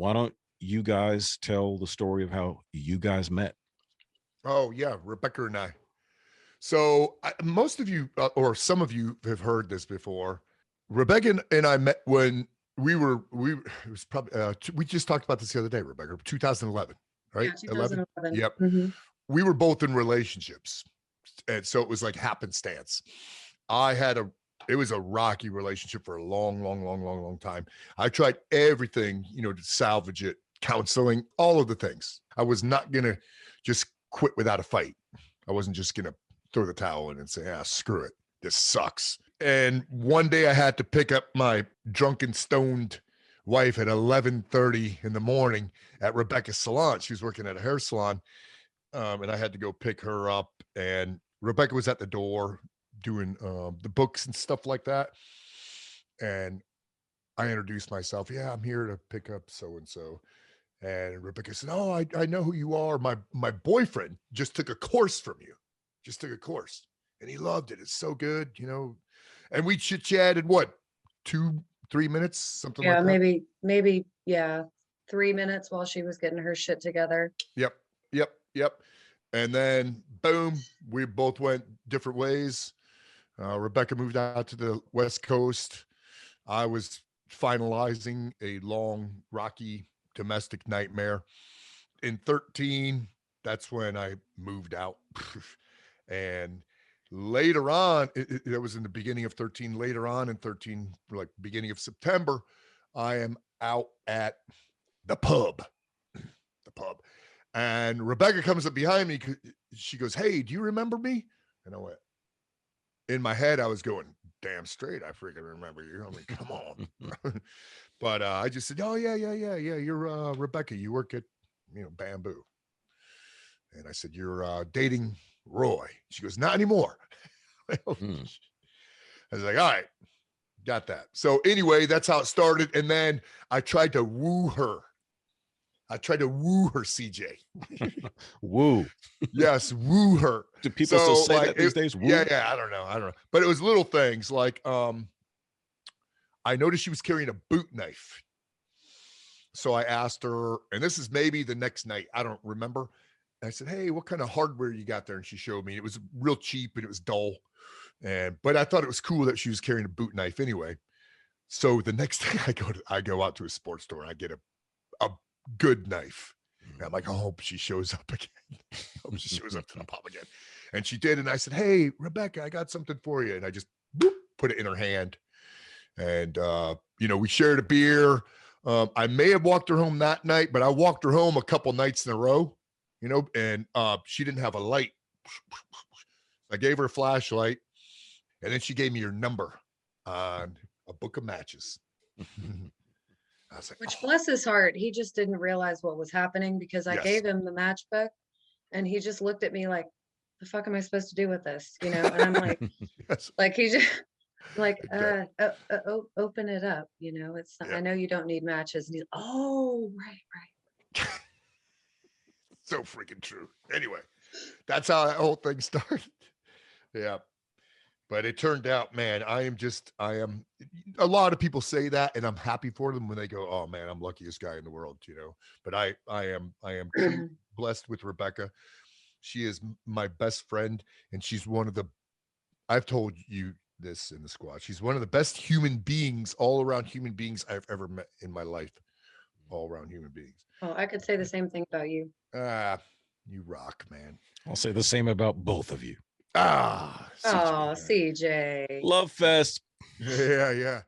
why don't you guys tell the story of how you guys met? Oh yeah, Rebecca and I. So most of you, or some of you, have heard this before. Rebecca and I met when it was probably we just talked about this the other day, Rebecca, 2011, right? Yeah, 11. 2011. Yep. Mhm. We were both in relationships, and so it was like happenstance. I had a it was a rocky relationship for a long time. I tried everything, to salvage it, counseling, all of the things. I was not gonna just quit without a fight. I wasn't just gonna throw the towel in and say, screw it. This sucks. And one day I had to pick up my drunken, stoned wife at 11:30 in the morning at Rebecca's salon. She was working at a hair salon. And I had to go pick her up. And Rebecca was at the door doing the books and stuff like that. And I introduced myself. Yeah, I'm here to pick up so and so. And Rebecca said, "Oh, I know who you are. My boyfriend just took a course from you. Just took a course, and he loved it. It's so good. And we chit chatted what 2-3 minutes, something Yeah, like that. maybe, yeah, 3 minutes while she was getting her shit together. Yep. And then boom, we both went different ways. Rebecca moved out to the West Coast. I was finalizing a long, rocky domestic nightmare. In 13, that's when I moved out. And later on, it was in the beginning of 13. Later on in 13, like beginning of September, I am out at the pub. The pub. And Rebecca comes up behind me. She goes, "Hey, do you remember me?" And I went, in my head, I was going, damn straight, I freaking remember you. I mean, come on. But I just said, "Oh, yeah. You're Rebecca. You work at, Bamboo." And I said, "You're dating Roy." She goes, "Not anymore." I was like, "All right, got that." So anyway, that's how it started. And then I tried to woo her. CJ. Woo. Yes, woo her. Do people still say that these days? Woo? Yeah. I don't know. But it was little things like I noticed she was carrying a boot knife. So I asked her, and this is maybe the next night, I don't remember. And I said, "Hey, what kind of hardware you got there?" And she showed me. It was real cheap and it was dull. But I thought it was cool that she was carrying a boot knife anyway. So the next day I go out to a sports store and I get a good knife. And I'm like, "I hope she shows up again." I hope she shows up to the pub again. And she did. And I said, "Hey, Rebecca, I got something for you." And I just put it in her hand. And we shared a beer. I may have walked her home that night, but I walked her home a couple nights in a row, and she didn't have a light. I gave her a flashlight, and then she gave me her number on a book of matches. I was like, Which, "Oh, bless his heart, he just didn't realize what was happening because I yes." gave him the matchbook and he just looked at me like, the fuck am I supposed to do with this? And I'm like, Yes. he just like, Okay. open it up. It's not, Yeah. I know you don't need matches. And he's, oh, right. So freaking true. Anyway, that's how that whole thing started. Yeah. But it turned out, man, I am, a lot of people say that, and I'm happy for them when they go, "Oh man, I'm luckiest guy in the world." But I am truly blessed with Rebecca. She is my best friend, and she's one of the, I've told you this in the squad. She's one of the best human beings, all around human beings I've ever met in my life. All around human beings. Oh, I could say the same thing about you. You rock, man. I'll say the same about both of you. CJ. Oh, CJ. Love fest. Yeah.